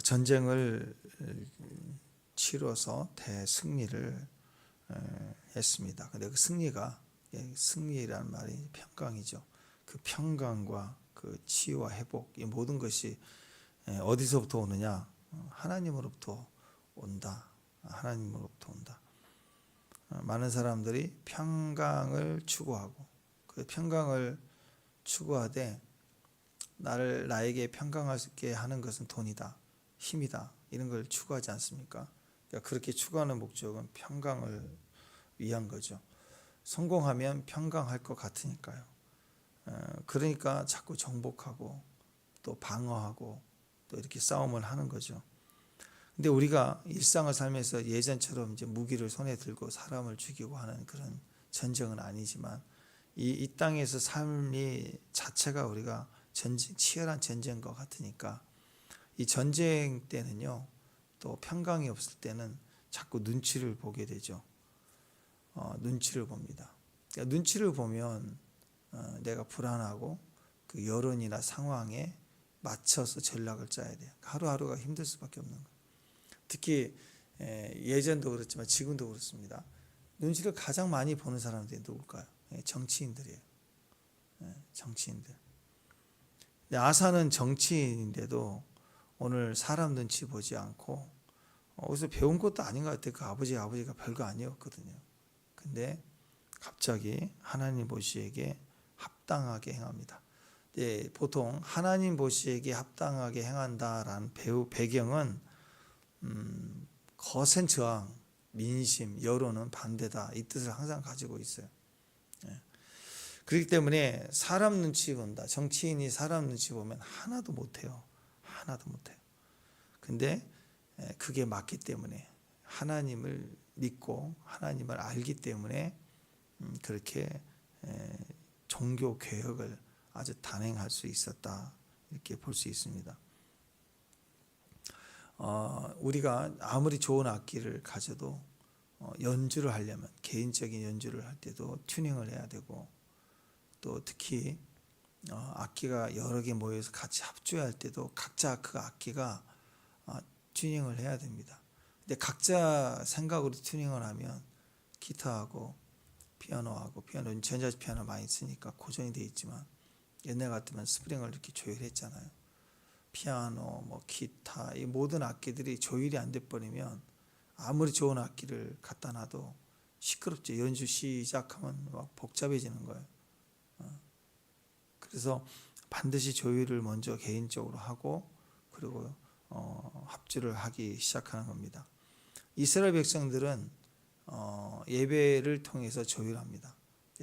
전쟁을 치러서 대승리를 했습니다. 근데 그 승리가, 승리라는 말이 평강이죠. 그 평강과 그 치유와 회복, 이 모든 것이 어디서부터 오느냐? 하나님으로부터 온다. 하나님으로부터 온다. 많은 사람들이 평강을 추구하고, 그 평강을 추구하되 나에게 평강하게 하는 것은 돈이다, 힘이다, 이런 걸 추구하지 않습니까? 그러니까 그렇게 추구하는 목적은 평강을 위한 거죠. 성공하면 평강할 것 같으니까요. 그러니까 자꾸 정복하고 또 방어하고 또 이렇게 싸움을 하는 거죠. 근데 우리가 일상을 살면서 예전처럼 이제 무기를 손에 들고 사람을 죽이고 하는 그런 전쟁은 아니지만 이 땅에서 삶이 자체가 우리가 치열한 전쟁과 같으니까 이 전쟁 때는요, 또 평강이 없을 때는 자꾸 눈치를 보게 되죠. 눈치를 봅니다. 그러니까 눈치를 보면 내가 불안하고 그 여론이나 상황에 맞춰서 전략을 짜야 돼요. 하루하루가 힘들 수밖에 없는 거예요. 특히 예전도 그렇지만 지금도 그렇습니다. 눈치를 가장 많이 보는 사람들이 누굴까요? 정치인들이에요. 정치인들. 근데 아사는 정치인인데도 오늘 사람 눈치 보지 않고 어디서 배운 것도 아닌 것 같아요. 그 아버지가 별거 아니었거든요. 근데 갑자기 하나님 보시기에 합당하게 행합니다. 보통 하나님 보시기에 합당하게 행한다라는 배경은 거센 저항, 민심, 여론은 반대다, 이 뜻을 항상 가지고 있어요. 그렇기 때문에 사람 눈치 본다. 정치인이 사람 눈치 보면 하나도 못해요. 하나도 못해요. 근데 그게 맞기 때문에, 하나님을 믿고 하나님을 알기 때문에 그렇게 종교 개혁을 아주 단행할 수 있었다, 이렇게 볼 수 있습니다. 우리가 아무리 좋은 악기를 가져도 연주를 하려면, 개인적인 연주를 할 때도 튜닝을 해야 되고, 또 특히 악기가 여러 개 모여서 같이 합주할 때도 각자 그 악기가 튜닝을 해야 됩니다. 근데 각자 생각으로 튜닝을 하면 기타하고 피아노는 전자피아노 많이 쓰니까 고정이 되어 있지만, 옛날 같으면 스프링을 이렇게 조율했잖아요. 피아노, 기타, 이 모든 악기들이 조율이 안 돼 버리면 아무리 좋은 악기를 갖다 놔도 시끄럽죠. 연주 시작하면 막 복잡해지는 거예요. 그래서 반드시 조율을 먼저 개인적으로 하고, 그리고 합주를 하기 시작하는 겁니다. 이스라엘 백성들은 예배를 통해서 조율합니다.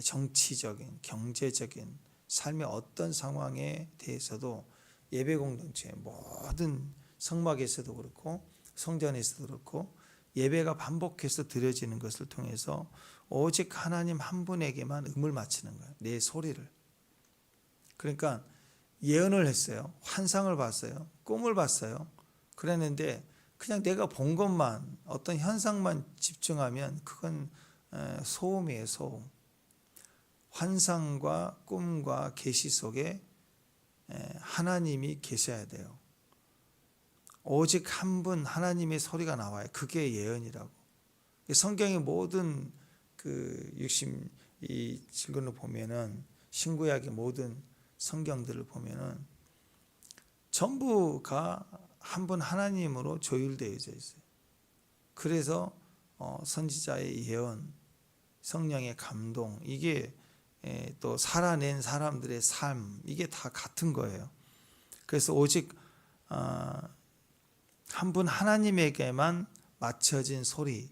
정치적인, 경제적인 삶의 어떤 상황에 대해서도 예배 공동체, 모든 성막에서도 그렇고 성전에서도 그렇고 예배가 반복해서 드려지는 것을 통해서 오직 하나님 한 분에게만 음을 바치는 거예요. 내 소리를. 그러니까 예언을 했어요. 환상을 봤어요. 꿈을 봤어요. 그랬는데 그냥 내가 본 것만, 어떤 현상만 집중하면 그건 소음이에요. 소음. 환상과 꿈과 계시 속에 하나님이 계셔야 돼요. 오직 한 분 하나님의 소리가 나와요. 그게 예언이라고. 성경의 모든 그 67권을 보면은, 신구약의 모든 성경들을 보면은 전부가 한 분 하나님으로 조율되어져 있어요. 그래서 선지자의 예언, 성령의 감동, 이게 또 살아낸 사람들의 삶, 이게 다 같은 거예요. 그래서 오직 한 분 하나님에게만 맞춰진 소리,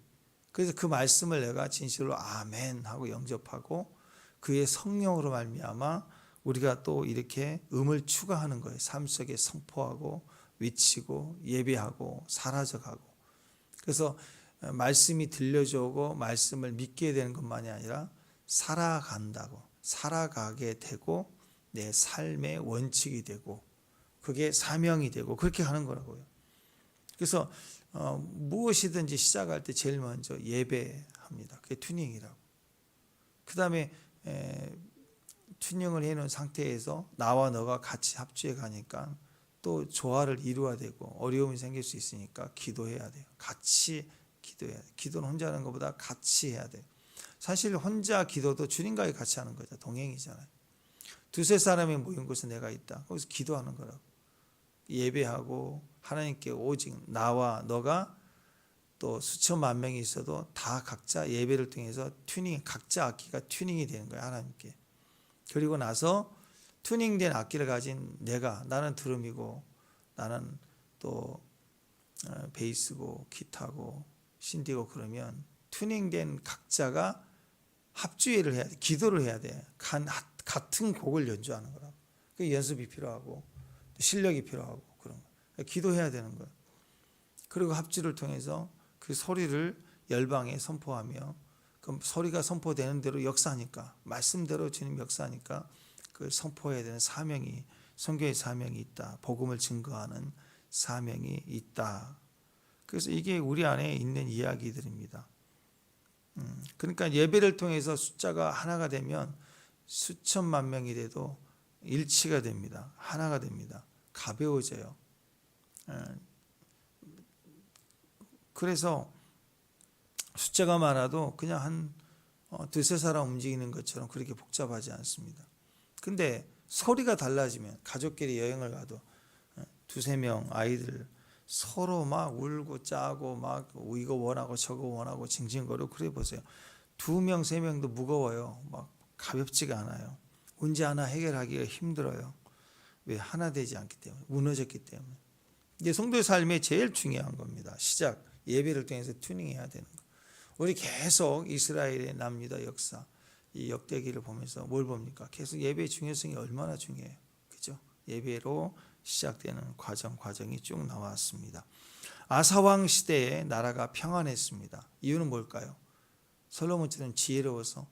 그래서 그 말씀을 내가 진실로 아멘 하고 영접하고 그의 성령으로 말미암아 우리가 또 이렇게 음을 추가하는 거예요. 삶 속에 선포하고 외치고 예배하고 사라져가고. 그래서 말씀이 들려주고 말씀을 믿게 되는 것만이 아니라 살아가게 되고 내 삶의 원칙이 되고 그게 사명이 되고 그렇게 하는 거라고요. 그래서 무엇이든지 시작할 때 제일 먼저 예배합니다. 그게 튜닝이라고. 그 다음에 튜닝을 해놓은 상태에서 나와 너가 같이 합주해 가니까 또 조화를 이루어야 되고 어려움이 생길 수 있으니까 기도해야 돼요. 같이 기도해야 돼요. 기도는 혼자 하는 것보다 같이 해야 돼요. 사실 혼자 기도도 주님과의 같이 하는 거죠. 동행이잖아요. 두세 사람이 모인 곳에 내가 있다. 거기서 기도하는 거라고. 예배하고 하나님께 오직 나와 너가 또 수천만 명이 있어도 다 각자 예배를 통해서 각자 악기가 튜닝이 되는 거예요. 하나님께. 그리고 나서 튜닝된 악기를 가진 나는 드럼이고 나는 또 베이스고 기타고 신디고 그러면 튜닝된 각자가 합주회를 해야 돼. 기도를 해야 돼. 같은 곡을 연주하는 거라고. 그 연습이 필요하고 실력이 필요하고 그런 거. 기도해야 되는 거예요. 그리고 합주를 통해서 그 소리를 열방에 선포하며 그 소리가 선포되는 대로 역사하니까 말씀대로 주님 역사하니까 그 선포해야 되는 사명이 선교의 사명이 있다. 복음을 증거하는 사명이 있다. 그래서 이게 우리 안에 있는 이야기들입니다. 그러니까 예배를 통해서 숫자가 하나가 되면 수천만 명이 돼도 일치가 됩니다. 하나가 됩니다. 가벼워져요. 그래서 숫자가 많아도 그냥 한 두세 사람 움직이는 것처럼 그렇게 복잡하지 않습니다. 근데 소리가 달라지면 가족끼리 여행을 가도 두세 명 아이들 서로 막 울고 짜고 막 이거 원하고 저거 원하고 징징거리고 그래 보세요. 두 명, 세 명도 무거워요. 막 가볍지가 않아요. 문제 하나 해결하기가 힘들어요. 왜? 하나 되지 않기 때문에, 무너졌기 때문에. 이게 성도의 삶에 제일 중요한 겁니다. 시작, 예배를 통해서 튜닝해야 되는 거. 우리 계속 이스라엘의 남유다 역사, 이 역대기를 보면서 뭘 봅니까? 계속 예배의 중요성이 얼마나 중요해요. 그죠? 예배로 시작되는 과정이 쭉 나왔습니다. 아사왕 시대에 나라가 평안했습니다. 이유는 뭘까요? 솔로몬처럼 지혜로워서.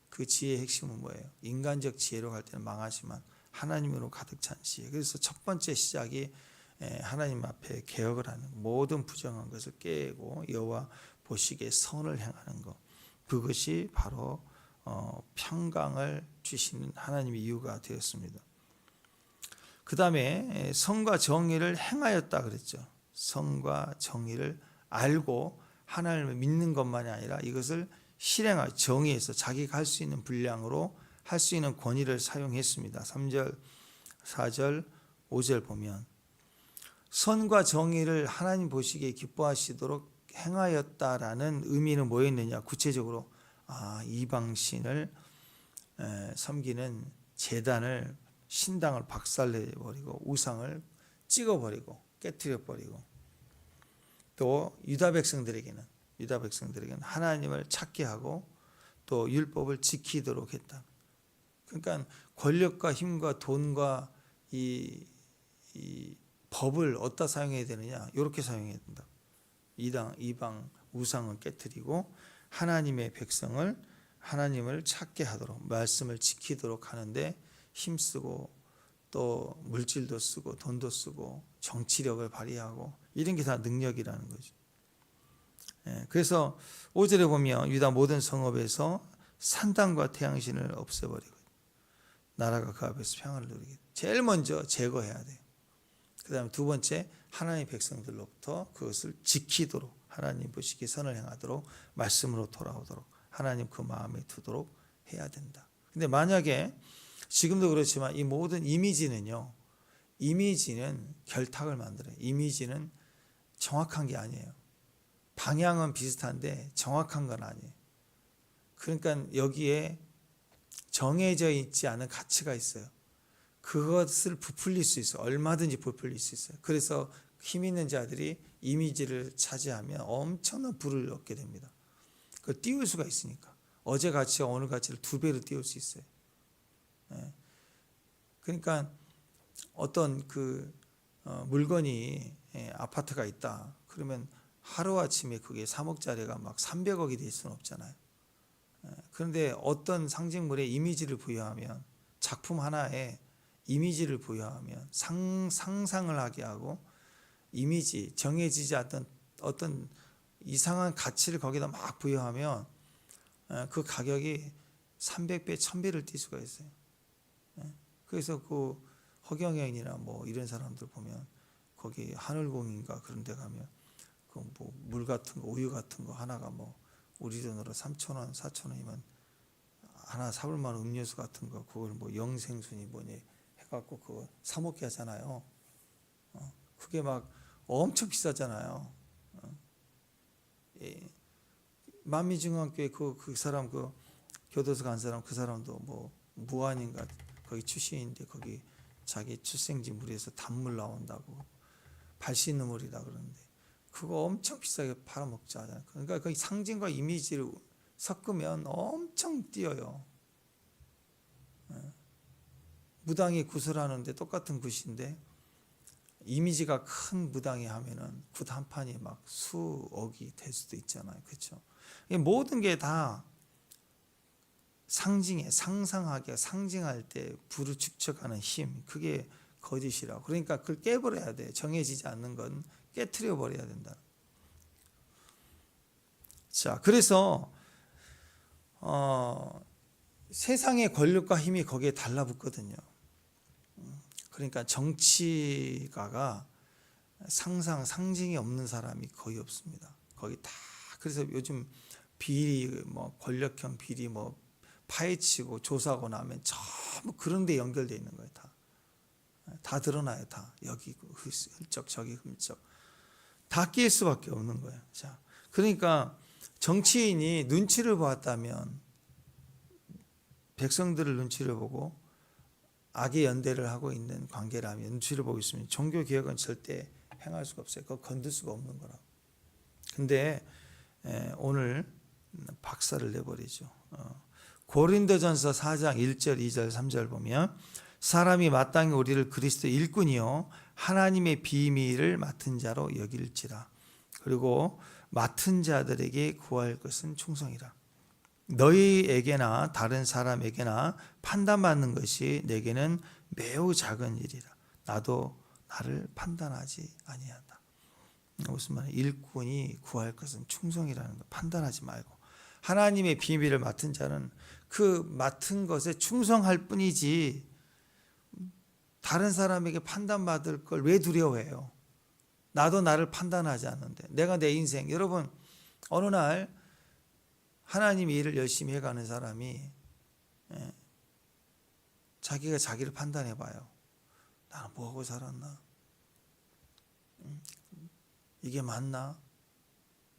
그 지혜의 핵심은 뭐예요? 인간적 지혜로 갈 때는 망하지만 하나님으로 가득 찬 지혜. 그래서 첫 번째 시작이 하나님 앞에 개혁을 하는, 모든 부정한 것을 깨고 여호와 보시기에 선을 행하는 것. 그것이 바로 평강을 주시는 하나님의 이유가 되었습니다. 그 다음에 성과 정의를 행하였다 그랬죠. 성과 정의를 알고 하나님을 믿는 것만이 아니라 이것을 실행할, 정의해서 자기가 할 수 있는 분량으로 할 수 있는 권위를 사용했습니다. 3절, 4절, 5절 보면 선과 정의를 하나님 보시기에 기뻐하시도록 행하였다라는 의미는 뭐였느냐? 구체적으로 이방신을 섬기는 제단을, 신당을 박살내버리고 우상을 찍어버리고 깨트려버리고, 또 유다 백성들에게는 하나님을 찾게 하고 또 율법을 지키도록 했다. 그러니까 권력과 힘과 돈과 이 법을 어디다 사용해야 되느냐? 이렇게 사용해야 된다. 이방 우상을 깨트리고 하나님의 백성을, 하나님을 찾게 하도록, 말씀을 지키도록 하는데 힘쓰고 또 물질도 쓰고 돈도 쓰고 정치력을 발휘하고 이런 게 다 능력이라는 거죠. 그래서 5절에 보면 유다 모든 성읍에서 산당과 태양신을 없애버리고 나라가 그 앞에서 평안을 누리게. 제일 먼저 제거해야 돼요. 그 다음에 두 번째, 하나님의 백성들로부터 그것을 지키도록, 하나님 보시기에 선을 행하도록, 말씀으로 돌아오도록, 하나님 그 마음에 두도록 해야 된다. 근데 만약에 지금도 그렇지만 이 모든 이미지는 결탁을 만들어요. 이미지는 정확한 게 아니에요. 방향은 비슷한데 정확한 건 아니에요. 그러니까 여기에 정해져 있지 않은 가치가 있어요. 그것을 부풀릴 수 있어요. 얼마든지 부풀릴 수 있어요. 그래서 힘 있는 자들이 이미지를 차지하면 엄청난 부를 얻게 됩니다. 그걸 띄울 수가 있으니까. 어제 가치와 오늘 가치를 2배로 띄울 수 있어요. 그러니까 어떤 물건이 아파트가 있다. 그러면 하루아침에 그게 3억짜리가 막 300억이 될 수는 없잖아요. 그런데 어떤 상징물에 이미지를 부여하면, 작품 하나에 이미지를 부여하면, 상상을 하게 하고, 이미지, 정해지지 않던 어떤 이상한 가치를 거기다 막 부여하면 그 가격이 300배, 1000배를 뛸 수가 있어요. 예? 그래서 그 허경영이나 뭐 이런 사람들 보면 거기 하늘공인가 그런 데 가면 그 뭐 물 같은 거, 우유 같은 거 하나가 뭐 우리 돈으로 3,000원, 4,000원이면 하나 사볼 만한 음료수 같은 거 그걸 뭐 영생순이 뭐니 해갖고 그거 사 먹게 하잖아요. 그게 막 엄청 비싸잖아요. 예. 만미중앙교회 그 사람 그 교도소 간 사람 그 사람도 뭐 무안인가 거기 출신인데 거기 자기 출생지 물에서 단물 나온다고 발 씻는 물이다 그러는데 그거 엄청 비싸게 팔아먹자 하잖아요. 그러니까 그 상징과 이미지를 섞으면 엄청 뛰어요. 무당이 굿을 하는데 똑같은 굿인데 이미지가 큰 무당이 하면은 굿 한 판이 막 수억이 될 수도 있잖아요. 그렇죠? 모든 게 다 상징에 상상하게 상징할 때 불을 축적하는 힘 그게 거짓이라고. 그러니까 그걸 깨버려야 돼. 정해지지 않는 건 깨트려 버려야 된다. 자, 그래서 세상의 권력과 힘이 거기에 달라붙거든요. 그러니까 정치가가 상징이 없는 사람이 거의 없습니다. 거기 다 그래서 요즘 비리 뭐 권력형 비리 뭐 파헤치고 조사하고 나면 전부 그런 데 연결되어 있는 거예요. 다 드러나요. 다 여기 훌쩍 저기 훌쩍 다 끼일 수밖에 없는 거예요. 자, 그러니까 정치인이 눈치를 보았다면 백성들을 눈치를 보고 악의 연대를 하고 있는 관계라면 눈치를 보고 있으면 종교 개혁은 절대 행할 수가 없어요. 그거 건들 수가 없는 거라고. 근데 오늘 박살을 내버리죠. 고린도전서 4장 1절 2절 3절 보면 사람이 마땅히 우리를 그리스도 일꾼이요 하나님의 비밀을 맡은 자로 여길지라. 그리고 맡은 자들에게 구할 것은 충성이라. 너희에게나 다른 사람에게나 판단받는 것이 내게는 매우 작은 일이라. 나도 나를 판단하지 아니한다. 무슨 말이야? 일꾼이 구할 것은 충성이라는 거. 판단하지 말고 하나님의 비밀을 맡은 자는 그 맡은 것에 충성할 뿐이지 다른 사람에게 판단받을 걸 왜 두려워해요? 나도 나를 판단하지 않는데 내가 내 인생 여러분 어느 날 하나님의 일을 열심히 해가는 사람이 자기가 자기를 판단해 봐요. 나는 뭐하고 살았나? 이게 맞나?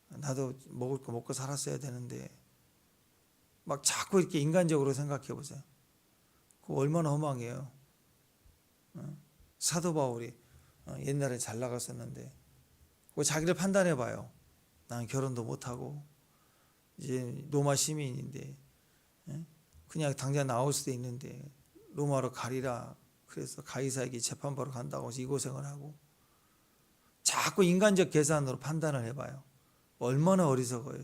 나도 먹을 거 먹고 살았어야 되는데 막 자꾸 이렇게 인간적으로 생각해 보세요. 그거 얼마나 허망해요. 사도 바울이 옛날에 잘 나갔었는데 자기를 판단해 봐요. 나는 결혼도 못하고 이제 로마 시민인데 그냥 당장 나올 수도 있는데 로마로 가리라 그래서 가이사에게 재판받으러 간다고 해서 이 고생을 하고 자꾸 인간적 계산으로 판단을 해봐요. 얼마나 어리석어요.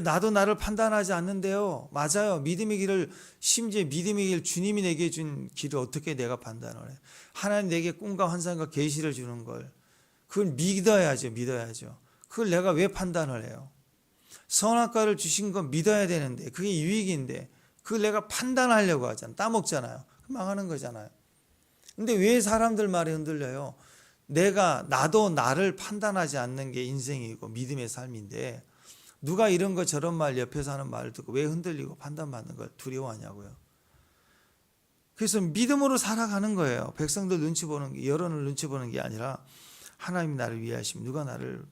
나도 나를 판단하지 않는데요. 맞아요. 믿음의 길을 심지어 믿음의 길 주님이 내게 준 길을 어떻게 내가 판단을 해. 하나님 내게 꿈과 환상과 계시를 주는 걸 그걸 믿어야죠. 그걸 내가 왜 판단을 해요. 선악과를 주신 건 믿어야 되는데 그게 유익인데 그걸 내가 판단하려고 하잖아요. 따먹잖아요. 망하는 거잖아요. 근데 왜 사람들 말에 흔들려요? 나도 나를 판단하지 않는 게 인생이고 믿음의 삶인데 누가 이런 거 저런 말 옆에서 하는 말을 듣고 왜 흔들리고 판단받는 걸 두려워하냐고요. 그래서 믿음으로 살아가는 거예요. 백성들 눈치 보는 게 여론을 눈치 보는 게 아니라 하나님이 나를 위하시면 누가 나를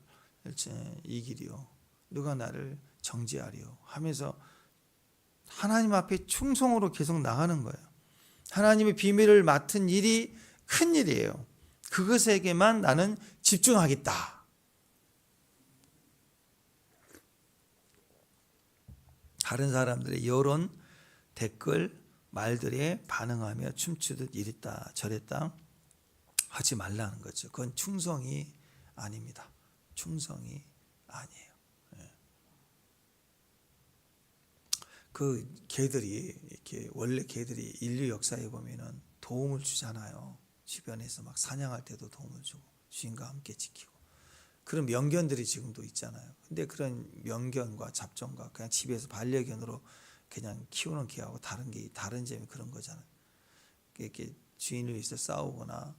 이기리요. 누가 나를 정죄하리요 하면서 하나님 앞에 충성으로 계속 나가는 거예요. 하나님의 비밀을 맡은 일이 큰 일이에요. 그것에게만 나는 집중하겠다. 다른 사람들의 여론, 댓글, 말들에 반응하며 춤추듯 이랬다 저랬다 하지 말라는 거죠. 그건 충성이 아닙니다. 충성이 아니에요. 그 개들이 이렇게 원래 개들이 인류 역사에 보면은 도움을 주잖아요. 주변에서 막 사냥할 때도 도움을 주고 주인과 함께 지키고 그런 명견들이 지금도 있잖아요. 근데 그런 명견과 잡종과 그냥 집에서 반려견으로 그냥 키우는 개하고 다른 점이 그런 거잖아요. 이렇게 주인을 위해서 싸우거나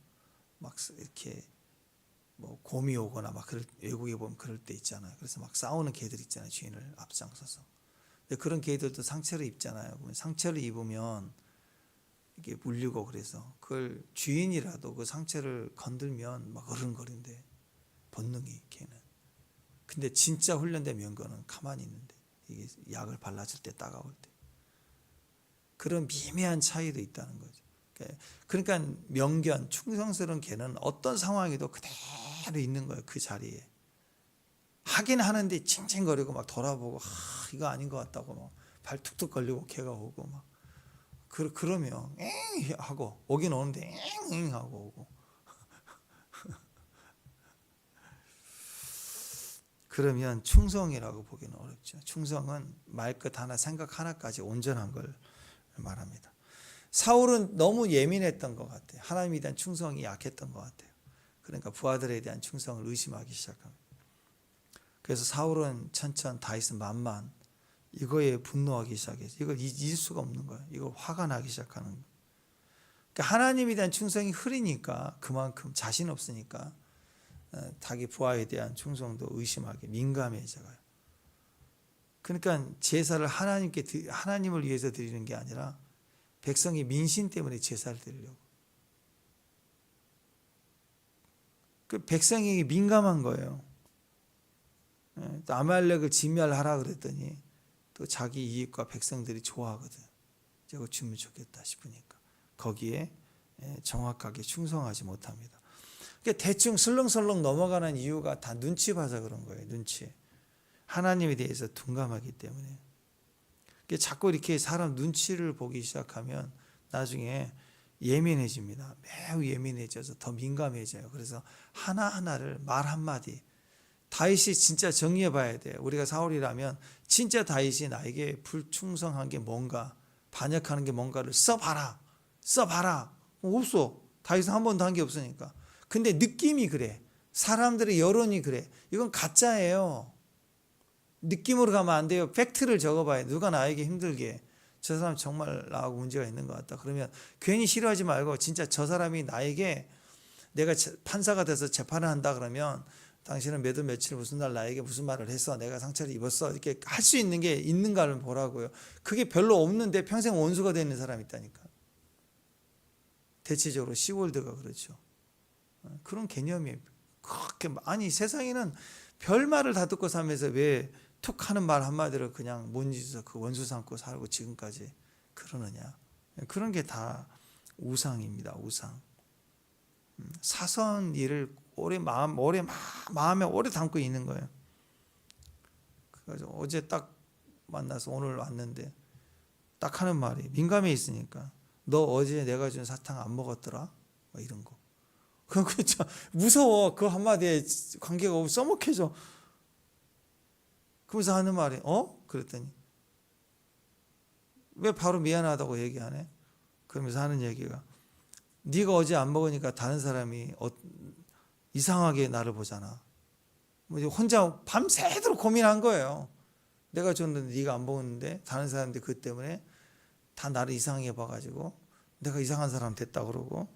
막 이렇게 뭐 곰이 오거나 막 외국에 보면 그럴 때 있잖아요. 그래서 막 싸우는 개들 있잖아요. 주인을 앞장서서. 근데 그런 개들도 상처를 입잖아요. 상처를 입으면 이게 물리고 그래서 그걸 주인이라도 그 상처를 건들면 막 어른거린대. 본능이 걔는. 근데 진짜 훈련된 명거는 가만히 있는데 이게 약을 발라줄 때 따가울 때 그런 미미한 차이도 있다는 거죠. 그러니까 명견, 충성스러운 개는 어떤 상황에도 그대로 있는 거예요. 그 자리에. 하긴 하는데 칭칭거리고 막 돌아보고 이거 아닌 것 같다고 막 발 툭툭 걸리고 개가 오고 막 그러면 엥 하고 오긴 오는데 엥 하고 오고 그러면 충성이라고 보기는 어렵죠. 충성은 말끝 하나 생각 하나까지 온전한 걸 말합니다. 사울은 너무 예민했던 것 같아요. 하나님에 대한 충성이 약했던 것 같아요. 그러니까 부하들에 대한 충성을 의심하기 시작합니다. 그래서 사울은 천천, 다윗은 만만 이거에 분노하기 시작해서 이걸 잊을 수가 없는 거예요. 이거 화가 나기 시작하는 거예요. 그러니까 하나님에 대한 충성이 흐리니까 그만큼 자신 없으니까 자기 부하에 대한 충성도 의심하게 민감해져요. 그러니까 제사를 하나님을 위해서 드리는 게 아니라 백성의 민심 때문에 제사를 드리려고. 그 백성이 민감한 거예요. 또 아말렉을 진멸하라 그랬더니 또 자기 이익과 백성들이 좋아하거든. 저거 주면 좋겠다 싶으니까 거기에 정확하게 충성하지 못합니다. 그러니까 대충 슬렁슬렁 넘어가는 이유가 다 눈치 봐서 그런 거예요. 눈치. 하나님에 대해서 둔감하기 때문에. 그러니까 자꾸 이렇게 사람 눈치를 보기 시작하면 나중에 예민해집니다. 매우 예민해져서 더 민감해져요. 그래서 하나하나를 말 한마디 다윗이 진짜 정리해 봐야 돼요. 우리가 사울이라면 진짜 다윗이 나에게 불충성한 게 뭔가 반역하는 게 뭔가를 써봐라. 없어. 다윗은 한 번도 한 게 없으니까. 근데 느낌이 그래. 사람들의 여론이 그래. 이건 가짜예요. 느낌으로 가면 안 돼요. 팩트를 적어봐야 누가 나에게 힘들게 저 사람 정말 나하고 문제가 있는 것 같다. 그러면 괜히 싫어하지 말고 진짜 저 사람이 나에게 내가 판사가 돼서 재판을 한다 그러면 당신은 몇 월 며칠 무슨 날 나에게 무슨 말을 했어. 내가 상처를 입었어. 이렇게 할 수 있는 게 있는가를 보라고요. 그게 별로 없는데 평생 원수가 되는 사람이 있다니까. 대체적으로 시월드가 그렇죠. 그런 개념이 그렇게 아니 세상에는 별말을 다 듣고 살면서 왜 툭 하는 말 한마디로 그냥 못 잊어서 그 원수 삼고 살고 지금까지 그러느냐. 그런 게 다 우상입니다. 우상. 사소한 일을 마음에 오래 담고 있는 거예요. 그래서 어제 딱 만나서 오늘 왔는데 딱 하는 말이 민감해 있으니까 너 어제 내가 준 사탕 안 먹었더라? 뭐 이런 거. 그거 참 무서워. 그 한마디에 관계가 써먹혀져. 그러면서 하는 말이 그랬더니 왜 바로 미안하다고 얘기 안 해? 그러면서 하는 얘기가 네가 어제 안 먹으니까 다른 사람이 이상하게 나를 보잖아. 뭐 혼자 밤새도록 고민한 거예요. 내가 줬는데 네가 안 먹었는데 다른 사람들이 그 때문에 다 나를 이상하게 봐가지고 내가 이상한 사람 됐다 그러고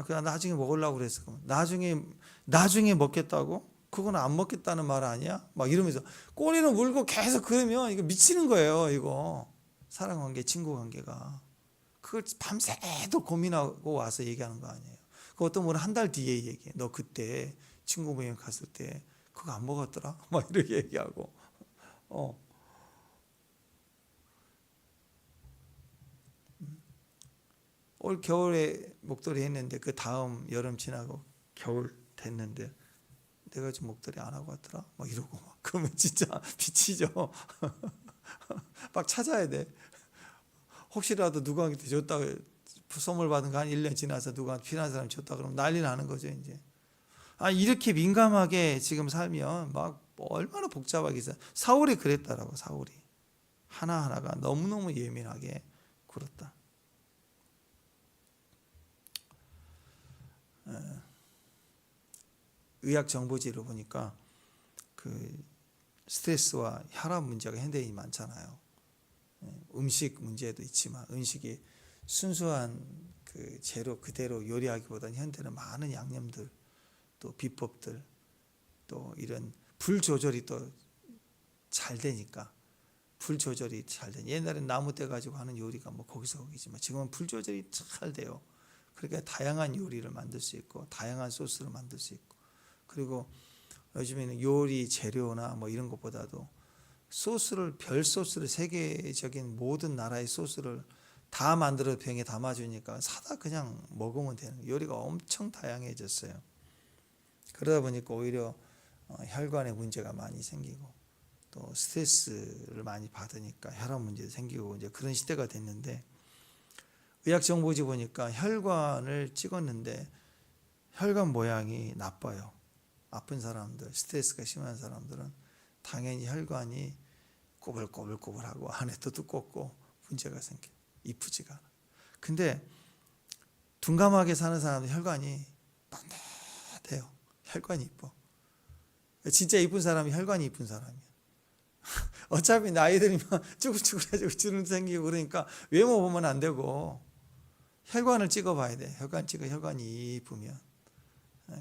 그냥 나중에 먹으려고 그랬어. 나중에 먹겠다고? 그건 안 먹겠다는 말 아니야? 막 이러면서 꼬리를 물고 계속 그러면 이거 미치는 거예요. 이거 사람 관계, 친구 관계가 그걸 밤새도 고민하고 와서 얘기하는 거 아니에요. 그 어떤 분은 한 달 뒤에 얘기해. 너 그때 친구 모임 갔을 때 그거 안 먹었더라? 막 이렇게 얘기하고 올 겨울에 목도리 했는데 그 다음 여름 지나고 겨울 됐는데 내가 좀 목도리 안 하고 왔더라? 막 이러고 막 그러면 진짜 비치죠. 막 찾아야 돼. 혹시라도 누구한테 줬다 선물 받은 거 한 1년 지나서 누구한테 필요한 사람 줬다 그러면 난리 나는 거죠 이제. 이렇게 민감하게 지금 살면 막 얼마나 복잡하게 있어. 사울이 그랬다라고. 사울이 하나하나가 너무너무 예민하게 굴었다. 의학 정보지를 보니까 그 스트레스와 혈압 문제가 현대인이 많잖아요. 음식 문제도 있지만 음식이 순수한 그 재료 그대로 요리하기보다는 현대는 많은 양념들, 또 비법들, 또 이런 불 조절이 또 잘 되니까, 불 조절이 잘 되니, 옛날엔 나무 떼 가지고 하는 요리가 뭐 거기서 거기지만 지금은 불 조절이 잘 돼요. 그러니까 다양한 요리를 만들 수 있고 다양한 소스를 만들 수 있고, 그리고 요즘에는 요리 재료나 뭐 이런 것보다도 소스를, 별 소스를, 세계적인 모든 나라의 소스를 다 만들어 병에 담아주니까 사다 그냥 먹으면 되는, 요리가 엄청 다양해졌어요. 그러다 보니까 오히려 혈관에 문제가 많이 생기고 또 스트레스를 많이 받으니까 혈압 문제도 생기고 이제 그런 시대가 됐는데, 의학 정보지 보니까 혈관을 찍었는데 혈관 모양이 나빠요. 아픈 사람들, 스트레스가 심한 사람들은 당연히 혈관이 꼬불꼬불꼬불하고 안에도 두껍고 문제가 생겨, 이쁘지가 않아. 근데 둔감하게 사는 사람들 혈관이 반듯해요. 혈관이 이뻐. 진짜 이쁜 사람이 혈관이 이쁜 사람이야. 어차피 나이 들면 쭈글쭈글해지고 주름 생기고 그러니까 외모 보면 안 되고 혈관을 찍어봐야 돼. 혈관 찍어, 혈관이 이쁘면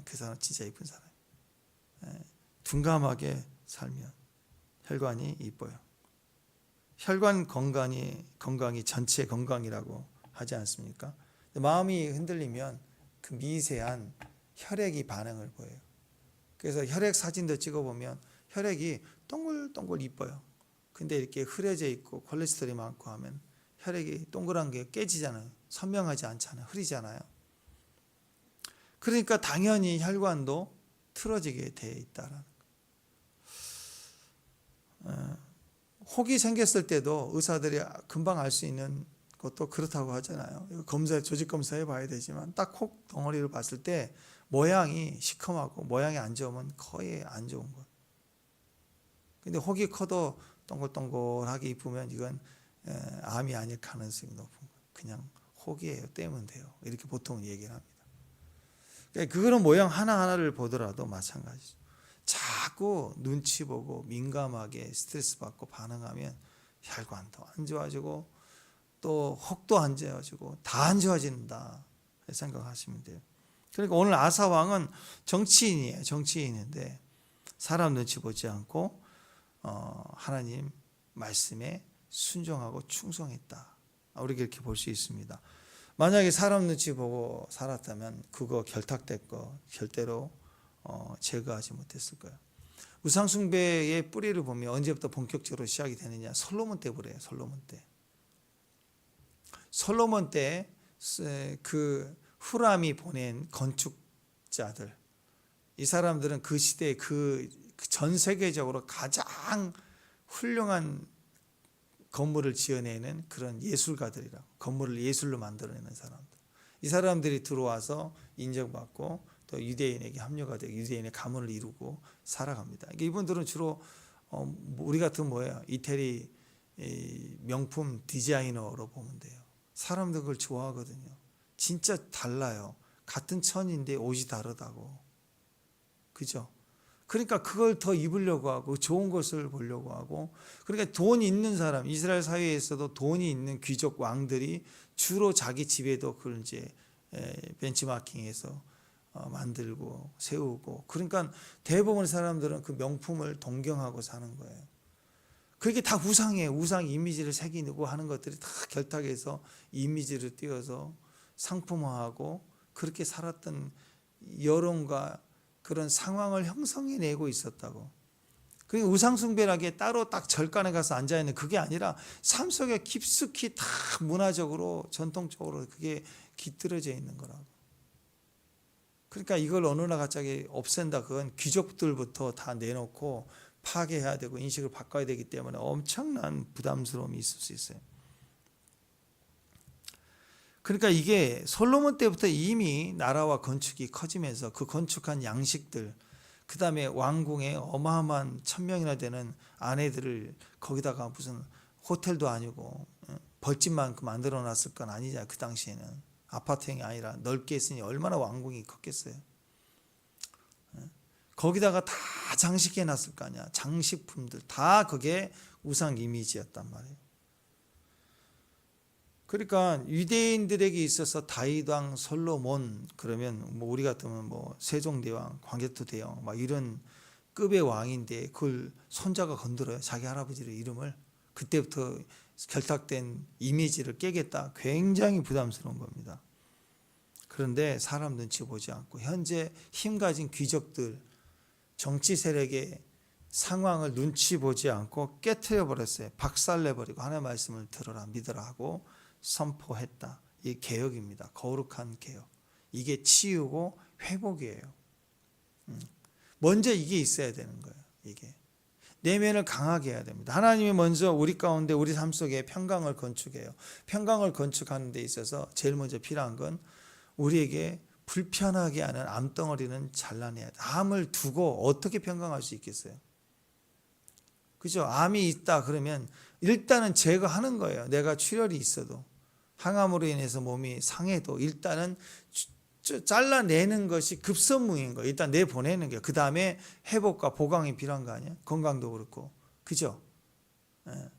그 사람 진짜 이쁜 사람. 둔감하게 살면 혈관이 이뻐요. 혈관 건강이 전체 건강이라고 하지 않습니까? 마음이 흔들리면 그 미세한 혈액이 반응을 보여요. 그래서 혈액 사진도 찍어보면 혈액이 동글동글 이뻐요. 근데 이렇게 흐려져 있고 콜레스테롤이 많고 하면 혈액이 동그란 게 깨지잖아요. 선명하지 않잖아요. 흐리잖아요. 그러니까 당연히 혈관도 틀어지게 돼 있다라는 거예요. 혹이 생겼을 때도 의사들이 금방 알 수 있는 것도 그렇다고 하잖아요. 검사, 조직 검사해 봐야 되지만 딱 혹 덩어리를 봤을 때 모양이 시커멓고 모양이 안 좋으면 거의 안 좋은 거예요. 근데 혹이 커도 동글동글하게 이쁘면 이건 암이 아닐 가능성이 높은 거예요. 그냥 혹이에요. 떼면 돼요. 이렇게 보통 얘기를 합니다. 그러니까 그런 모양 하나하나를 보더라도 마찬가지죠. 자꾸 눈치 보고 민감하게 스트레스 받고 반응하면 혈관도 안 좋아지고 또 혹도 안 좋아지고 다 안 좋아진다 생각하시면 돼요. 그러니까 오늘 아사 왕은 정치인이에요. 정치인인데 사람 눈치 보지 않고 하나님 말씀에 순종하고 충성했다. 우리가 이렇게 볼 수 있습니다. 만약에 사람 눈치 보고 살았다면 그거 결탁될 거 절대로 제거하지 못했을 거예요. 우상 숭배의 뿌리를 보면 언제부터 본격적으로 시작이 되느냐? 솔로몬 때부터예요. 솔로몬 때. 솔로몬 때 그 후람이 보낸 건축자들, 이 사람들은 그 시대에 전 세계적으로 가장 훌륭한 건물을 지어내는 그런 예술가들이라고, 건물을 예술로 만들어내는 사람들. 이 사람들이 들어와서 인정받고 또 유대인에게 합류가 되고 유대인의 가문을 이루고 살아갑니다. 이분들은 주로 우리 같은 뭐예요? 이태리 명품 디자이너로 보면 돼요. 사람들 그걸 좋아하거든요. 진짜 달라요. 같은 천인데 옷이 다르다고. 그죠? 그러니까 그걸 더 입으려고 하고 좋은 것을 보려고 하고, 그러니까 돈이 있는 사람, 이스라엘 사회에서도 돈이 있는 귀족 왕들이 주로 자기 집에도 그걸 이제 벤치마킹해서 만들고 세우고, 그러니까 대부분의 사람들은 그 명품을 동경하고 사는 거예요. 그게 다 우상이에요. 우상 이미지를 새기고 하는 것들이 다 결탁해서 이미지를 띄워서 상품화하고 그렇게 살았던 여론과 그런 상황을 형성해내고 있었다고. 그게 우상숭배라기에 따로 딱 절간에 가서 앉아있는 그게 아니라 삶 속에 깊숙이 다 문화적으로 전통적으로 그게 깃들어져 있는 거라고. 그러니까 이걸 어느 날 갑자기 없앤다, 그건 귀족들부터 다 내놓고 파괴해야 되고 인식을 바꿔야 되기 때문에 엄청난 부담스러움이 있을 수 있어요. 그러니까 이게 솔로몬 때부터 이미 나라와 건축이 커지면서 그 건축한 양식들, 그 다음에 왕궁에 어마어마한 1000명이나 되는 아내들을 거기다가 무슨 호텔도 아니고 벌집만 만들어 놨을 건 아니잖아요. 그 당시에는 아파트형이 아니라 넓게 했으니 얼마나 왕궁이 컸겠어요. 거기다가 다 장식해 놨을 거 아니야. 장식품들 다 그게 우상 이미지였단 말이에요. 그러니까 유대인들에게 있어서 다윗 왕, 솔로몬 그러면 뭐 우리 같으면 뭐 세종대왕, 광개토대왕 막 이런 급의 왕인데 그걸 손자가 건드려요. 자기 할아버지의 이름을. 그때부터 결탁된 이미지를 깨겠다. 굉장히 부담스러운 겁니다. 그런데 사람 눈치 보지 않고 현재 힘 가진 귀족들, 정치 세력의 상황을 눈치 보지 않고 깨트려 버렸어요. 박살내 버리고 하나님의 말씀을 들어라 믿어라 하고 선포했다. 이 개혁입니다. 거룩한 개혁. 이게 치유고 회복이에요. 먼저 이게 있어야 되는 거예요. 이게 내면을 강하게 해야 됩니다. 하나님이 먼저 우리 가운데 우리 삶 속에 평강을 건축해요. 평강을 건축하는 데 있어서 제일 먼저 필요한 건 우리에게 불편하게 하는 암덩어리는 잘라내야 돼. 암을 두고 어떻게 평강할 수 있겠어요? 그죠? 암이 있다 그러면 일단은 제거하는 거예요. 내가 출혈이 있어도 항암으로 인해서 몸이 상해도 일단은 잘라내는 것이 급선무인 거예요. 일단 내보내는 거예요. 그 다음에 회복과 보강이 필요한 거 아니에요? 건강도 그렇고. 그죠? 예.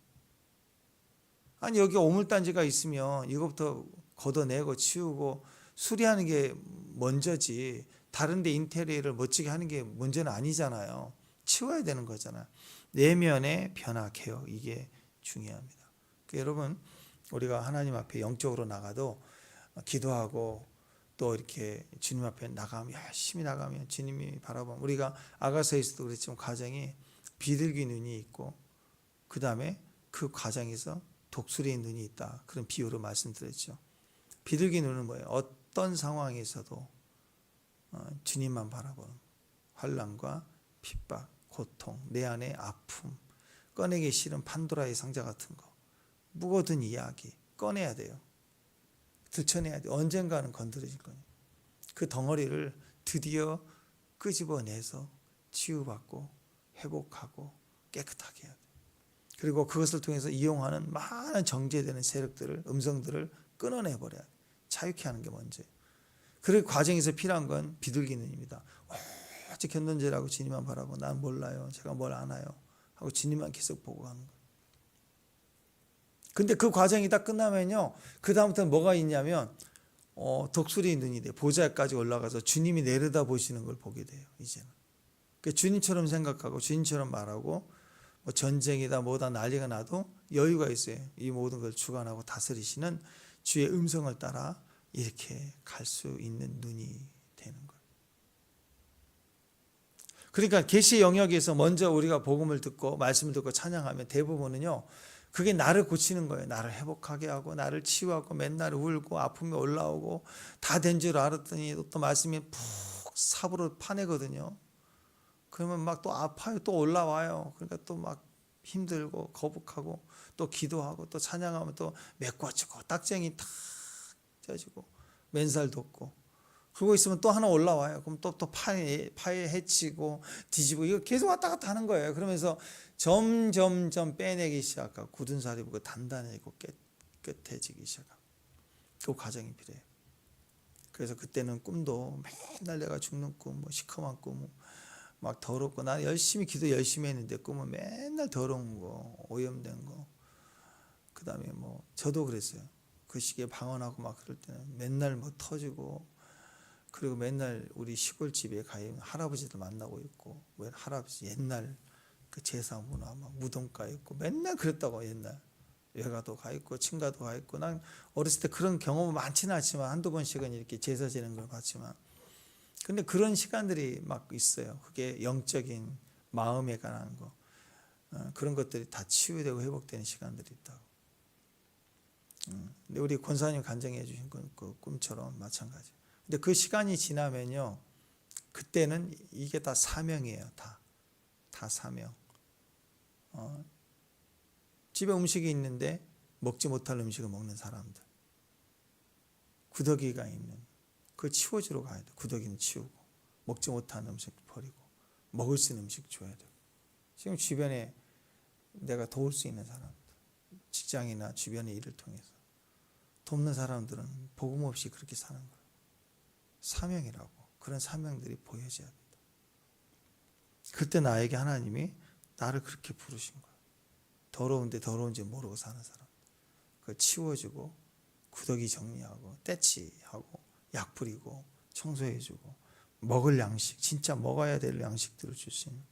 아니 여기 오물단지가 있으면 이것부터 걷어내고 치우고 수리하는 게 먼저지 다른 데 인테리어를 멋지게 하는 게 문제는 아니잖아요. 치워야 되는 거잖아요. 내면의 변화, 개혁 이게 중요합니다. 그러니까 여러분 우리가 하나님 앞에 영적으로 나가도 기도하고 또 이렇게 주님 앞에 나가면 열심히 나가면 주님이 바라보면 우리가 아가서에서도 그랬지만 과정이 비둘기 눈이 있고 그 다음에 그 과정에서 독수리의 눈이 있다. 그런 비유로 말씀드렸죠. 비둘기 눈은 뭐예요? 어떤 상황에서도 주님만 바라보는 환난과 핍박, 고통, 내 안의 아픔, 꺼내기 싫은 판도라의 상자 같은 거 무거든 이야기 꺼내야 돼요. 들춰내야 돼요. 언젠가는 건드려질 거예요. 그 덩어리를 드디어 끄집어내서 치유받고 회복하고 깨끗하게 해야 돼요. 그리고 그것을 통해서 이용하는 많은 정제되는 세력들을 음성들을 끊어내버려야 돼요. 자유케 하는 게 먼저예요. 그 과정에서 필요한 건 비둘기 눈입니다. 오직 견돈제라고 주님만 바라보고 난 몰라요. 제가 뭘 아나요. 하고 주님만 계속 보고 가는 거예요. 근데 그 과정이 다 끝나면요. 그 다음부터는 뭐가 있냐면 독수리 눈이 돼요. 보좌까지 올라가서 주님이 내려다 보시는 걸 보게 돼요. 이제는. 그러니까 주님처럼 생각하고 주님처럼 말하고 뭐 전쟁이다 뭐다 난리가 나도 여유가 있어요. 이 모든 걸 주관하고 다스리시는 주의 음성을 따라 이렇게 갈 수 있는 눈이 되는 거예요. 그러니까 계시 영역에서 먼저 우리가 복음을 듣고 말씀을 듣고 찬양하면 대부분은요. 그게 나를 고치는 거예요. 나를 회복하게 하고 나를 치유하고 맨날 울고 아픔이 올라오고 다 된 줄 알았더니 또 말씀이 푹 삽으로 파내거든요. 그러면 막 또 아파요. 또 올라와요. 그러니까 또 막 힘들고 거북하고 또 기도하고 또 찬양하면 또 메꿔주고 딱쟁이 탁 쪄지고 맨살 돋고 그러고 있으면 또 하나 올라와요. 그럼 또 파에 해치고 뒤지고 이거 계속 왔다 갔다 하는 거예요. 그러면서 점점점 빼내기 시작하고 굳은 살이 보고 단단해지고 깨끗해지기 시작하고 그 과정이 필요해요. 그래서 그때는 꿈도 맨날 내가 죽는 꿈, 뭐 시커먼 꿈, 막 더럽고 나 열심히 기도 열심히 했는데 꿈은 맨날 더러운 거, 오염된 거. 그 다음에 뭐 저도 그랬어요. 그 시기에 방언하고 막 그럴 때는 맨날 뭐 터지고 그리고 맨날 우리 시골집에 가면 할아버지들 만나고 있고 왜 할아버지 옛날 그 제사 문화 막 무덤가 있고 맨날 그랬다고 옛날 외가도 가 있고 친가도 가 있고 난 어렸을 때 그런 경험은 많지는 않지만 한두 번씩은 이렇게 제사 지는 걸 봤지만 근데 그런 시간들이 막 있어요. 그게 영적인 마음에 관한 거 그런 것들이 다 치유되고 회복되는 시간들이 있다고. 근데 우리 권사님 간증해 주신 그 꿈처럼 마찬가지. 근데 그 시간이 지나면요, 그때는 이게 다 사명이에요. 다 사명. 집에 음식이 있는데 먹지 못할 음식을 먹는 사람들. 구더기가 있는. 그걸 치워주러 가야 돼. 구더기는 치우고 먹지 못하는 음식 버리고 먹을 수 있는 음식 줘야 돼. 지금 주변에 내가 도울 수 있는 사람들, 직장이나 주변의 일을 통해서 돕는 사람들은 복음 없이 그렇게 사는 거예요. 사명이라고. 그런 사명들이 보여져야 된다. 그때 나에게 하나님이 나를 그렇게 부르신 거야. 더러운데 더러운지 모르고 사는 사람. 그걸 치워주고 구더기 정리하고 떼치하고 약 뿌리고 청소해주고 먹을 양식, 진짜 먹어야 될 양식들을 줄 수 있는.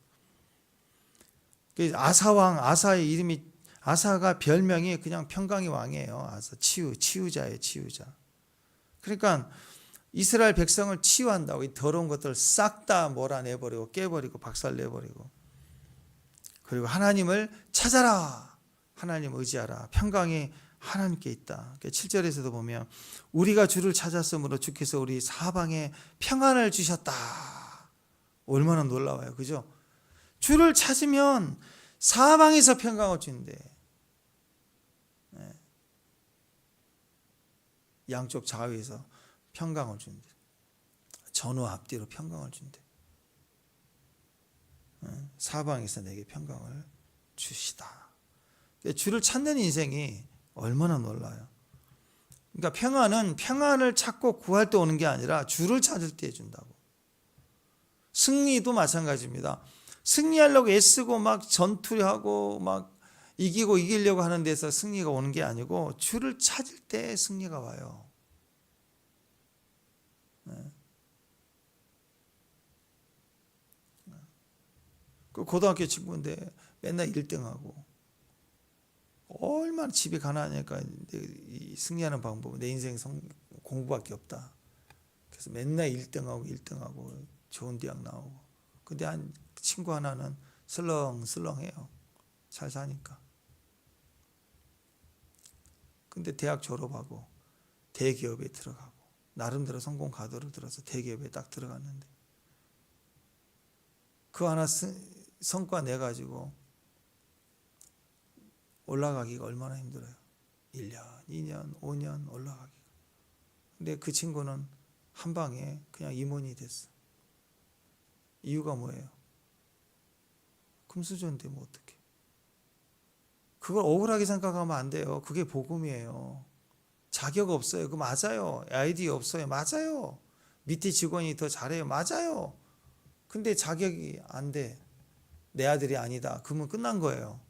아사왕, 아사의 이름이, 아사가 별명이 그냥 평강의 왕이에요. 아사, 치유자예요, 치유자. 그러니까 이스라엘 백성을 치유한다고 이 더러운 것들을 싹 다 몰아내버리고 깨버리고 박살내버리고, 그리고 하나님을 찾아라, 하나님 의지하라, 평강이 하나님께 있다. 7절에서도 보면 우리가 주를 찾았으므로 주께서 우리 사방에 평안을 주셨다. 얼마나 놀라워요, 그죠? 주를 찾으면 사방에서 평강을 준대. 양쪽 좌우에서 평강을 준대. 전후 앞뒤로 평강을 준대. 사방에서 내게 평강을 주시다. 주를 찾는 인생이 얼마나 놀라요. 그러니까 평안은 평안을 찾고 구할 때 오는 게 아니라 주를 찾을 때 준다고. 승리도 마찬가지입니다. 승리하려고 애쓰고 막 전투를 하고 막 이기고 이기려고 하는 데서 승리가 오는 게 아니고 주를 찾을 때 승리가 와요. 그 고등학교 친구인데 맨날 1등하고, 얼마나 집이 가난하니까 승리하는 방법은 내 인생 공부밖에 없다. 그래서 맨날 1등하고 좋은 대학 나오고. 근데 한 친구 하나는 슬렁슬렁해요. 잘 사니까. 근데 대학 졸업하고 대기업에 들어가고 나름대로 성공 가도를 들어서 대기업에 딱 들어갔는데 그 하나 성과 내가지고 올라가기가 얼마나 힘들어요. 1년, 2년, 5년 올라가기가. 근데 그 친구는 한 방에 그냥 임원이 됐어. 이유가 뭐예요? 금수저인데 뭐 어떡해. 그걸 억울하게 생각하면 안 돼요. 그게 복음이에요. 자격 없어요. 그거 맞아요. 아이디어 없어요. 맞아요. 밑에 직원이 더 잘해요. 맞아요. 근데 자격이 안 돼. 내 아들이 아니다. 그러면 끝난 거예요.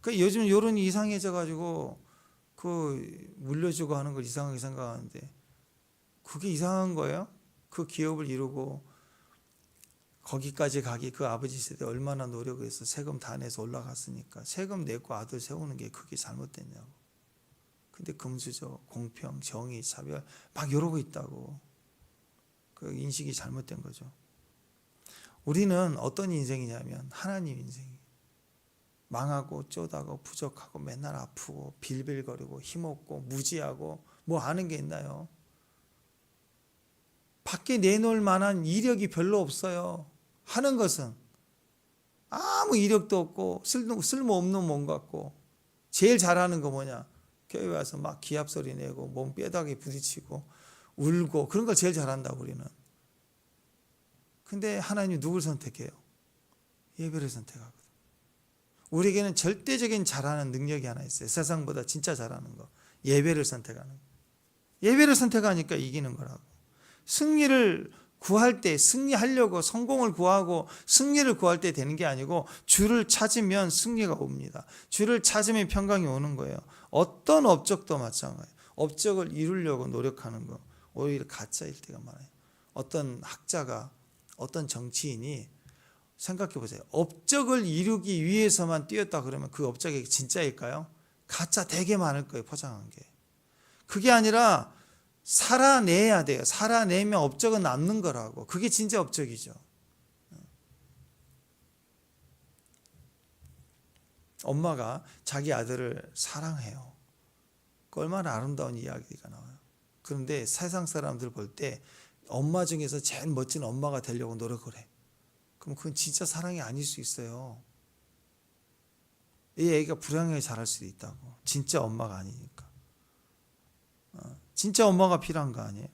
그 요즘 여론이 이상해져 가지고 그 물려주고 하는 걸 이상하게 생각하는데 그게 이상한 거예요? 그 기업을 이루고 거기까지 가기, 그 아버지 세대 얼마나 노력해서 세금 다 내서 올라갔으니까 세금 내고 아들 세우는 게 그게 잘못됐냐고. 근데 금수저, 공평, 정의, 차별 막 이러고 있다고. 그 인식이 잘못된 거죠. 우리는 어떤 인생이냐면 하나님 인생이에요. 망하고 쪼다고 부족하고 맨날 아프고 빌빌거리고 힘없고 무지하고 뭐 아는 게 있나요? 밖에 내놓을 만한 이력이 별로 없어요. 하는 것은 아무 이력도 없고 쓸모없는 몸 같고, 제일 잘하는 거 뭐냐? 교회 와서 막 기합소리 내고 몸 뼈다귀 부딪히고 울고 그런 걸 제일 잘한다고 우리는. 근데 하나님이 누굴 선택해요? 예배를 선택하거든. 우리에게는 절대적인 잘하는 능력이 하나 있어요. 세상보다 진짜 잘하는 거. 예배를 선택하는 거. 예배를 선택하니까 이기는 거라고. 승리를 구할 때, 승리하려고 성공을 구하고 승리를 구할 때 되는 게 아니고 주를 찾으면 승리가 옵니다. 주를 찾으면 평강이 오는 거예요. 어떤 업적도 마찬가지예요. 업적을 이루려고 노력하는 거 오히려 가짜일 때가 많아요. 어떤 학자가, 어떤 정치인이 생각해 보세요. 업적을 이루기 위해서만 뛰었다 그러면 그 업적이 진짜일까요? 가짜 되게 많을 거예요, 포장한 게. 그게 아니라 살아내야 돼요. 살아내면 업적은 남는 거라고. 그게 진짜 업적이죠. 엄마가 자기 아들을 사랑해요. 그 얼마나 아름다운 이야기가 나와요. 그런데 세상 사람들 볼 때 엄마 중에서 제일 멋진 엄마가 되려고 노력을 해. 그럼 그건 진짜 사랑이 아닐 수 있어요. 이 애가 불행하게 자랄 수도 있다고. 진짜 엄마가 아니니까. 진짜 엄마가 필요한 거 아니에요?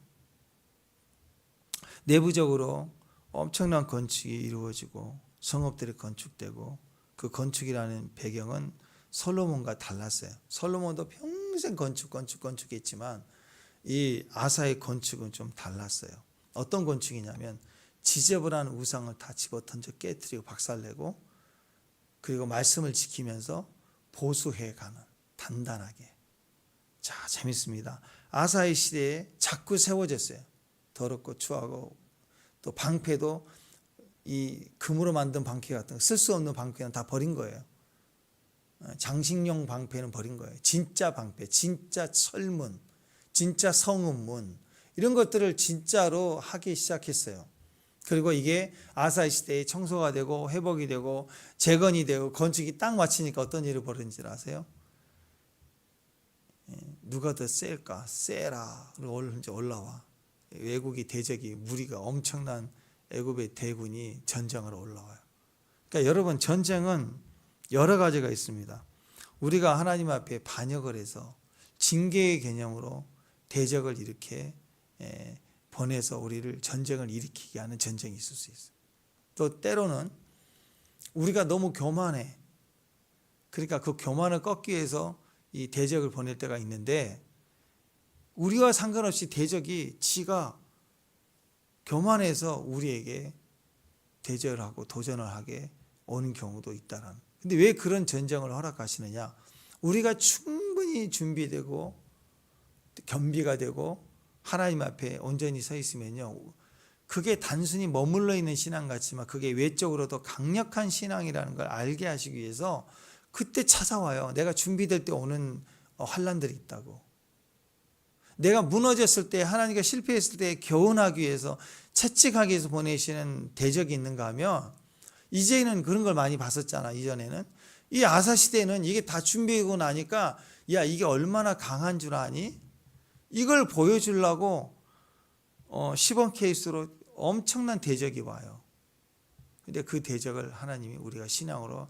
내부적으로 엄청난 건축이 이루어지고 성읍들이 건축되고, 그 건축이라는 배경은 솔로몬과 달랐어요. 솔로몬도 평생 건축했지만 이 아사의 건축은 좀 달랐어요. 어떤 건축이냐면 지저분한 우상을 다 집어던져 깨뜨리고 박살내고, 그리고 말씀을 지키면서 보수해가는, 단단하게. 자, 재밌습니다. 아사의 시대에 자꾸 세워졌어요. 더럽고 추하고, 또 방패도 이 금으로 만든 방패 같은 거, 쓸 수 없는 방패는 다 버린 거예요. 장식용 방패는 버린 거예요. 진짜 방패, 진짜 철문, 진짜 성읍문, 이런 것들을 진짜로 하기 시작했어요. 그리고 이게 아사의 시대에 청소가 되고 회복이 되고 재건이 되고 건축이 딱 마치니까 어떤 일이 벌어진지 아세요? 누가 더 셀까? 세라 이제 올라와. 외국이 대적이 무리가 엄청난 애굽의 대군이 전쟁으로 올라와요. 그러니까 여러분, 전쟁은 여러 가지가 있습니다. 우리가 하나님 앞에 반역을 해서 징계의 개념으로 대적을 이렇게 보내서 우리를 전쟁을 일으키게 하는 전쟁이 있을 수 있어요. 또 때로는 우리가 너무 교만해. 그러니까 그 교만을 꺾기 위해서 이 대적을 보낼 때가 있는데, 우리와 상관없이 대적이 지가 교만해서 우리에게 대적을 하고 도전을 하게 오는 경우도 있다라는. 근데 왜 그런 전쟁을 허락하시느냐? 우리가 충분히 준비되고 겸비가 되고 하나님 앞에 온전히 서 있으면요, 그게 단순히 머물러 있는 신앙 같지만 그게 외적으로도 강력한 신앙이라는 걸 알게 하시기 위해서 그때 찾아와요. 내가 준비될 때 오는 환난들이 있다고. 내가 무너졌을 때, 하나님과 실패했을 때 교훈하기 위해서, 채찍하기 위해서 보내시는 대적이 있는가 하면, 이제는 그런 걸 많이 봤었잖아. 이전에는 이 아사 시대는 이게 다 준비하고 나니까, 야, 이게 얼마나 강한 줄 아니? 이걸 보여주려고 시범 케이스로 엄청난 대적이 와요. 근데 그 대적을 하나님이 우리가 신앙으로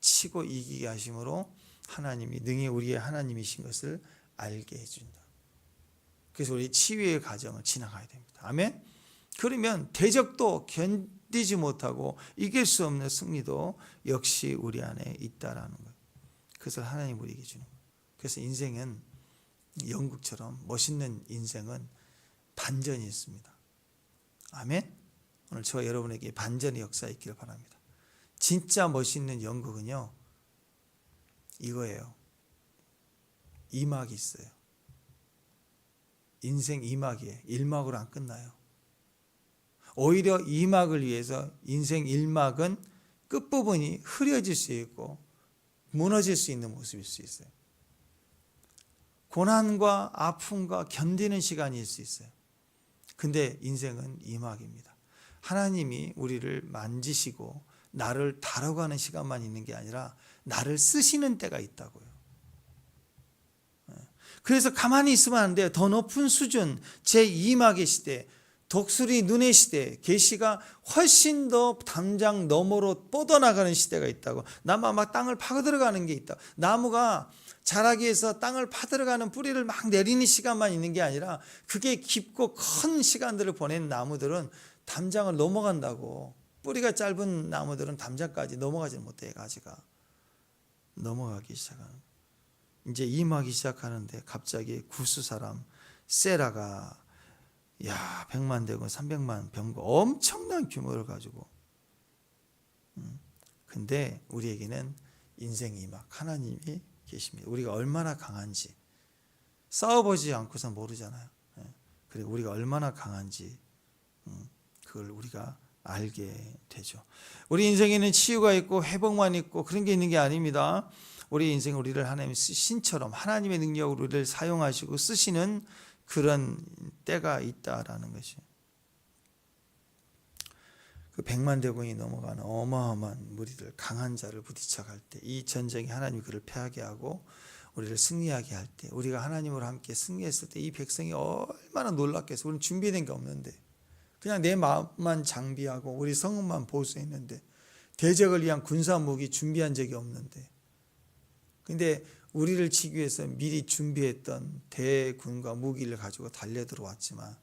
치고 이기게 하심으로 하나님이 능히 우리의 하나님이신 것을 알게 해준다. 그래서 우리 치유의 과정을 지나가야 됩니다. 아멘. 그러면 대적도 견디지 못하고 이길 수 없는 승리도 역시 우리 안에 있다라는 거예요. 그것을 하나님 우리에게 주는 거예요. 그래서 인생은 영국처럼 멋있는 인생은 반전이 있습니다. 아멘. 오늘 저와 여러분에게 반전의 역사 있기를 바랍니다. 진짜 멋있는 연극은요, 이거예요. 2막이 있어요. 인생 2막이에요. 1막으로 안 끝나요. 오히려 2막을 위해서 인생 1막은 끝부분이 흐려질 수 있고 무너질 수 있는 모습일 수 있어요. 고난과 아픔과 견디는 시간일 수 있어요. 근데 인생은 2막입니다. 하나님이 우리를 만지시고 나를 다뤄가는 시간만 있는 게 아니라 나를 쓰시는 때가 있다고요. 그래서 가만히 있으면 안 돼요. 더 높은 수준, 제2막의 시대, 독수리 눈의 시대, 계시가 훨씬 더 담장 너머로 뻗어나가는 시대가 있다고. 나무가 막 땅을 파고들어가는 게 있다. 나무가 자라기 위해서 땅을 파들어가는 뿌리를 막 내리는 시간만 있는 게 아니라 그게 깊고 큰 시간들을 보낸 나무들은 담장을 넘어간다고. 뿌리가 짧은 나무들은 담장까지 넘어가지 못해. 가지가 넘어가기 시작하는. 이제 임하기 시작하는데 갑자기 구스 사람 세라가 100만 대군 300만 병거 엄청난 규모를 가지고, 근데 우리에게는 인생 2막 하나님이 계십니다. 우리가 얼마나 강한지 싸워보지 않고서 모르잖아요. 그리고 우리가 얼마나 강한지 그걸 우리가 알게 되죠. 우리 인생에는 치유가 있고 회복만 있고 그런 게 있는 게 아닙니다. 우리 인생 우리를 하나님의 신처럼 하나님의 능력으로 우리를 사용하시고 쓰시는 그런 때가 있다라는 것이에요. 그 100만 대군이 넘어가는 어마어마한 무리들, 강한 자를 부딪혀 갈 때, 이 전쟁에 하나님이 그를 패하게 하고 우리를 승리하게 할 때, 우리가 하나님으로 함께 승리했을 때 이 백성이 얼마나 놀랍겠어요. 우리는 준비된 게 없는데, 그냥 내 마음만 장비하고 우리 성읍만 보수했는데, 대적을 위한 군사 무기 준비한 적이 없는데, 근데 우리를 치기 위해서 미리 준비했던 대군과 무기를 가지고 달려들어왔지만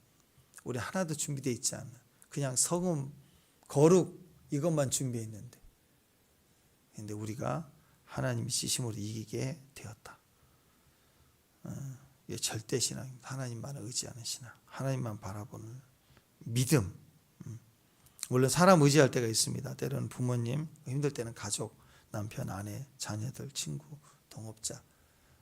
우리 하나도 준비되어 있지 않는, 그냥 성읍, 거룩 이것만 준비했는데, 근데 우리가 하나님의 지심으로 이기게 되었다. 이게 절대 신앙입니다. 하나님만 의지하는 신앙, 하나님만 바라보는 믿음. 물론 사람 의지할 때가 있습니다. 때로는 부모님, 힘들 때는 가족, 남편, 아내, 자녀들, 친구, 동업자,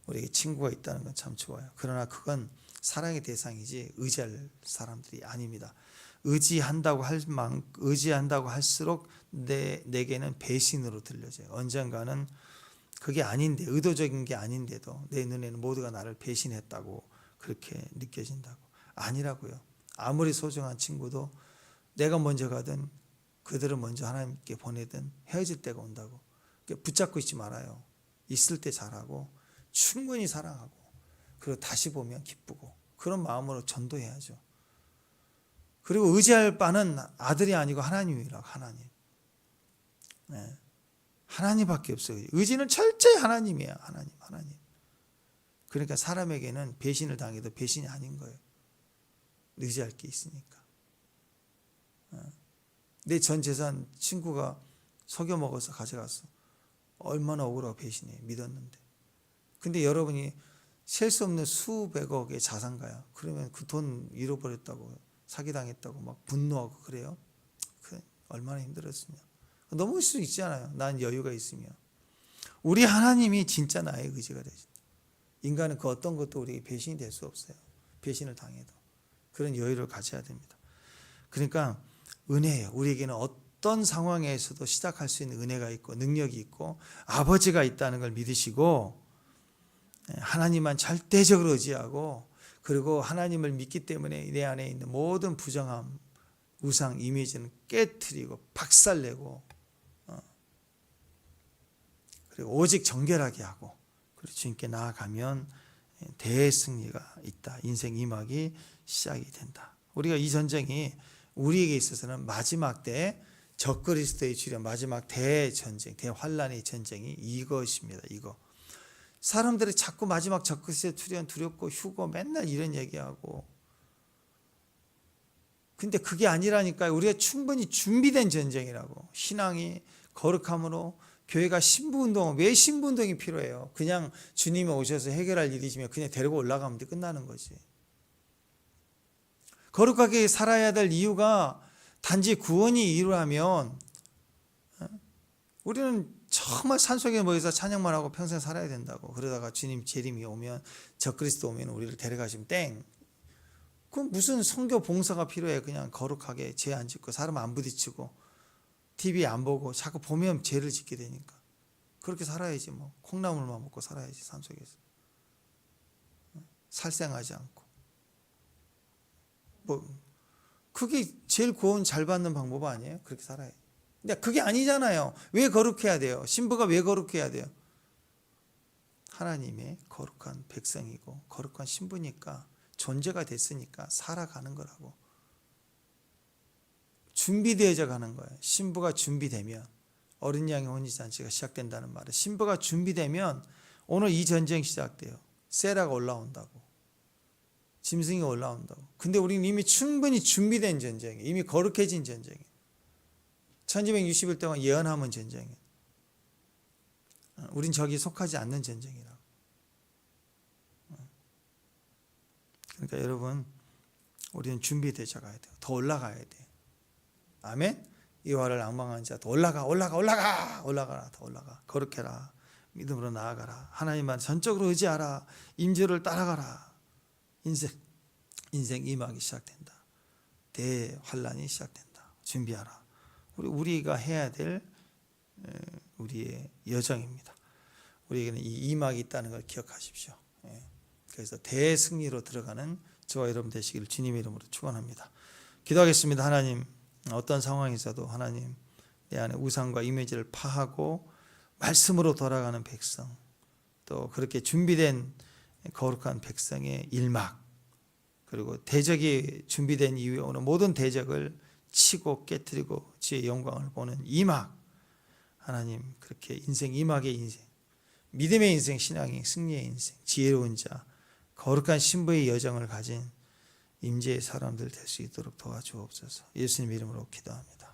우리에게 친구가 있다는 건 참 좋아요. 그러나 그건 사랑의 대상이지 의지할 사람들이 아닙니다. 의지한다고 할수록 내게는 배신으로 들려져요. 언젠가는 그게 아닌데, 의도적인 게 아닌데도 내 눈에는 모두가 나를 배신했다고 그렇게 느껴진다고. 아니라고요. 아무리 소중한 친구도 내가 먼저 가든 그들을 먼저 하나님께 보내든 헤어질 때가 온다고. 붙잡고 있지 말아요. 있을 때 잘하고 충분히 사랑하고 그리고 다시 보면 기쁘고 그런 마음으로 전도해야죠. 그리고 의지할 바는 아들이 아니고 하나님이라고. 하나님. 네. 하나님밖에 없어요. 의지는 철저히 하나님이에요. 하나님. 그러니까 사람에게는 배신을 당해도 배신이 아닌 거예요. 의지할 게 있으니까. 내 전 재산 친구가 속여 먹어서 가져갔어. 얼마나 억울하고 배신해. 믿었는데. 근데 여러분이 셀 수 없는 수백억의 자산가야. 그러면 그 돈 잃어버렸다고, 사기당했다고 막 분노하고 그래요. 얼마나 힘들었으면. 넘을 수 있잖아요. 난 여유가 있으며. 우리 하나님이 진짜 나의 의지가 되죠. 인간은 그 어떤 것도 우리에게 배신이 될 수 없어요. 배신을 당해도. 그런 여유를 가져야 됩니다. 그러니까 은혜예요. 우리에게는 어떤 상황에서도 시작할 수 있는 은혜가 있고 능력이 있고 아버지가 있다는 걸 믿으시고 하나님만 절대적으로 의지하고 그리고 하나님을 믿기 때문에 내 안에 있는 모든 부정함, 우상, 이미지는 깨트리고 박살내고 그리고 오직 정결하게 하고 그리고 주님께 나아가면 대승리가 있다. 인생 2막이 시작이 된다. 우리가 이 전쟁이 우리에게 있어서는 마지막 때 적그리스도의 주련 마지막 대전쟁, 대환란의 전쟁이 이것입니다. 이거. 사람들이 자꾸 마지막 적그리스도의 주련 두렵고 휴고 맨날 이런 얘기하고 근데 그게 아니라니까요. 우리가 충분히 준비된 전쟁이라고. 신앙이 거룩함으로 교회가 신부운동, 왜 신부운동이 필요해요? 그냥 주님이 오셔서 해결할 일이지만 그냥 데리고 올라가면 끝나는 거지. 거룩하게 살아야 될 이유가 단지 구원이 이루라면 우리는 정말 산속에 모여서 찬양만 하고 평생 살아야 된다고. 그러다가 주님 재림이 오면 적그리스도 오면 우리를 데려가시면 땡. 그럼 무슨 선교 봉사가 필요해. 그냥 거룩하게 죄 안 짓고 사람 안 부딪히고 TV 안 보고 자꾸 보면 죄를 짓게 되니까. 그렇게 살아야지 뭐. 콩나물만 먹고 살아야지 산속에서. 살생하지 않고. 뭐 그게 제일 구원 잘 받는 방법 아니에요? 그렇게 살아야. 근데 그게 아니잖아요. 왜 거룩해야 돼요? 신부가 왜 거룩해야 돼요? 하나님의 거룩한 백성이고 거룩한 신부니까 존재가 됐으니까 살아가는 거라고. 준비되어져 가는 거예요. 신부가 준비되면 어린 양의 혼인잔치가 시작된다는 말은 신부가 준비되면 오늘 이 전쟁이 시작돼요. 세라가 올라온다고. 짐승이 올라온다고. 근데 우리는 이미 충분히 준비된 전쟁이에요. 이미 거룩해진 전쟁이에요. 1260일 동안 예언하면 전쟁이에요. 우린 저기 속하지 않는 전쟁이라고. 그러니까 여러분 우리는 준비되어 가야 돼요. 더 올라가야 돼요. 아멘. 이 화를 앙망한 자 더 올라가라 더 올라가. 거룩해라. 믿음으로 나아가라. 하나님만 전적으로 의지하라. 임재를 따라가라. 인생 2막이 시작된다. 대환란이 시작된다. 준비하라. 우리가 해야 될 우리의 여정입니다. 우리에게는 이 2막이 있다는 걸 기억하십시오. 그래서 대승리로 들어가는 저와 여러분 되시기를 주님의 이름으로 축원합니다. 기도하겠습니다. 하나님, 어떤 상황에서도 하나님 내 안에 우상과 이미지를 파하고 말씀으로 돌아가는 백성, 또 그렇게 준비된 거룩한 백성의 1막, 그리고 대적이 준비된 이후에 오는 모든 대적을 치고 깨뜨리고 주의 영광을 보는 2막, 하나님 그렇게 인생 2막의 인생, 믿음의 인생, 신앙의 승리의 인생, 지혜로운 자, 거룩한 신부의 여정을 가진 임재의 사람들 될 수 있도록 도와주옵소서. 예수님 이름으로 기도합니다.